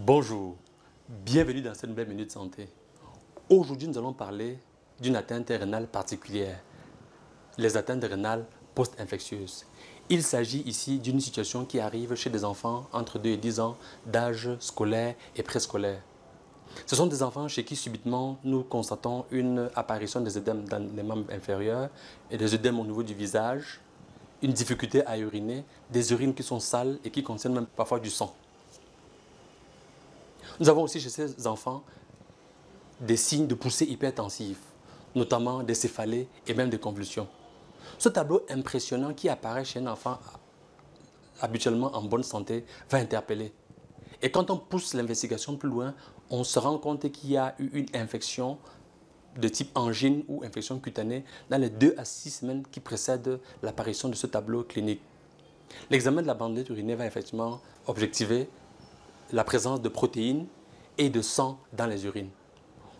Bonjour, bienvenue dans cette nouvelle Minute Santé. Aujourd'hui, nous allons parler d'une atteinte rénale particulière, les atteintes rénales post-infectieuses. Il s'agit ici d'une situation qui arrive chez des enfants entre 2 et 10 ans d'âge scolaire et préscolaire. Ce sont des enfants chez qui subitement nous constatons une apparition des œdèmes dans les membres inférieurs et des œdèmes au niveau du visage, une difficulté à uriner, des urines qui sont sales et qui contiennent même parfois du sang. Nous avons aussi chez ces enfants des signes de poussée hypertensive, notamment des céphalées et même des convulsions. Ce tableau impressionnant qui apparaît chez un enfant habituellement en bonne santé va interpeller. Et quand on pousse l'investigation plus loin, on se rend compte qu'il y a eu une infection de type angine ou infection cutanée dans les 2 à 6 semaines qui précèdent l'apparition de ce tableau clinique. L'examen de la bandelette urinaire va effectivement objectiver la présence de protéines et de sang dans les urines.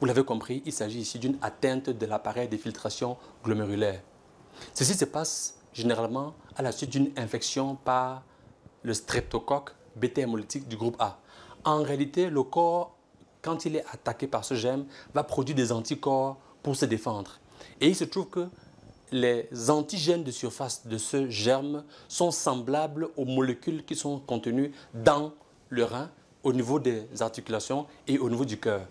Vous l'avez compris, il s'agit ici d'une atteinte de l'appareil de filtration glomérulaire. Ceci se passe généralement à la suite d'une infection par le streptocoque bêta-hémolytique du groupe A. En réalité, le corps, quand il est attaqué par ce germe, va produire des anticorps pour se défendre. Et il se trouve que les antigènes de surface de ce germe sont semblables aux molécules qui sont contenues dans le rein, au niveau des articulations et au niveau du cœur.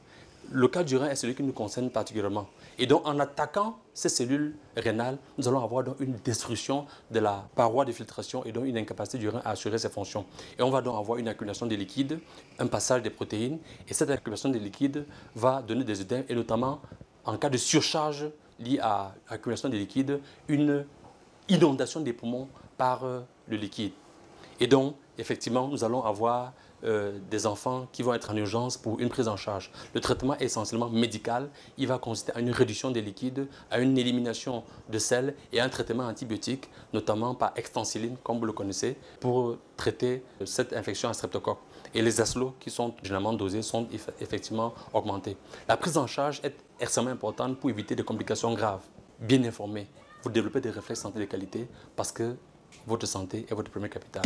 Le cas du rein est celui qui nous concerne particulièrement. Et donc, en attaquant ces cellules rénales, nous allons avoir donc une destruction de la paroi de filtration et donc une incapacité du rein à assurer ses fonctions. Et on va donc avoir une accumulation des liquides, un passage des protéines, et cette accumulation des liquides va donner des œdèmes, et notamment, en cas de surcharge liée à l'accumulation des liquides, une inondation des poumons par le liquide. Et donc, effectivement, nous allons avoir des enfants qui vont être en urgence pour une prise en charge. Le traitement est essentiellement médical. Il va consister à une réduction des liquides, à une élimination de sel et à un traitement antibiotique, notamment par extensiline, comme vous le connaissez, pour traiter cette infection à streptocoque. Et les ASLO qui sont généralement dosés sont effectivement augmentés. La prise en charge est extrêmement importante pour éviter des complications graves. Bien informé, vous développez des réflexes santé de qualité parce que votre santé est votre premier capital.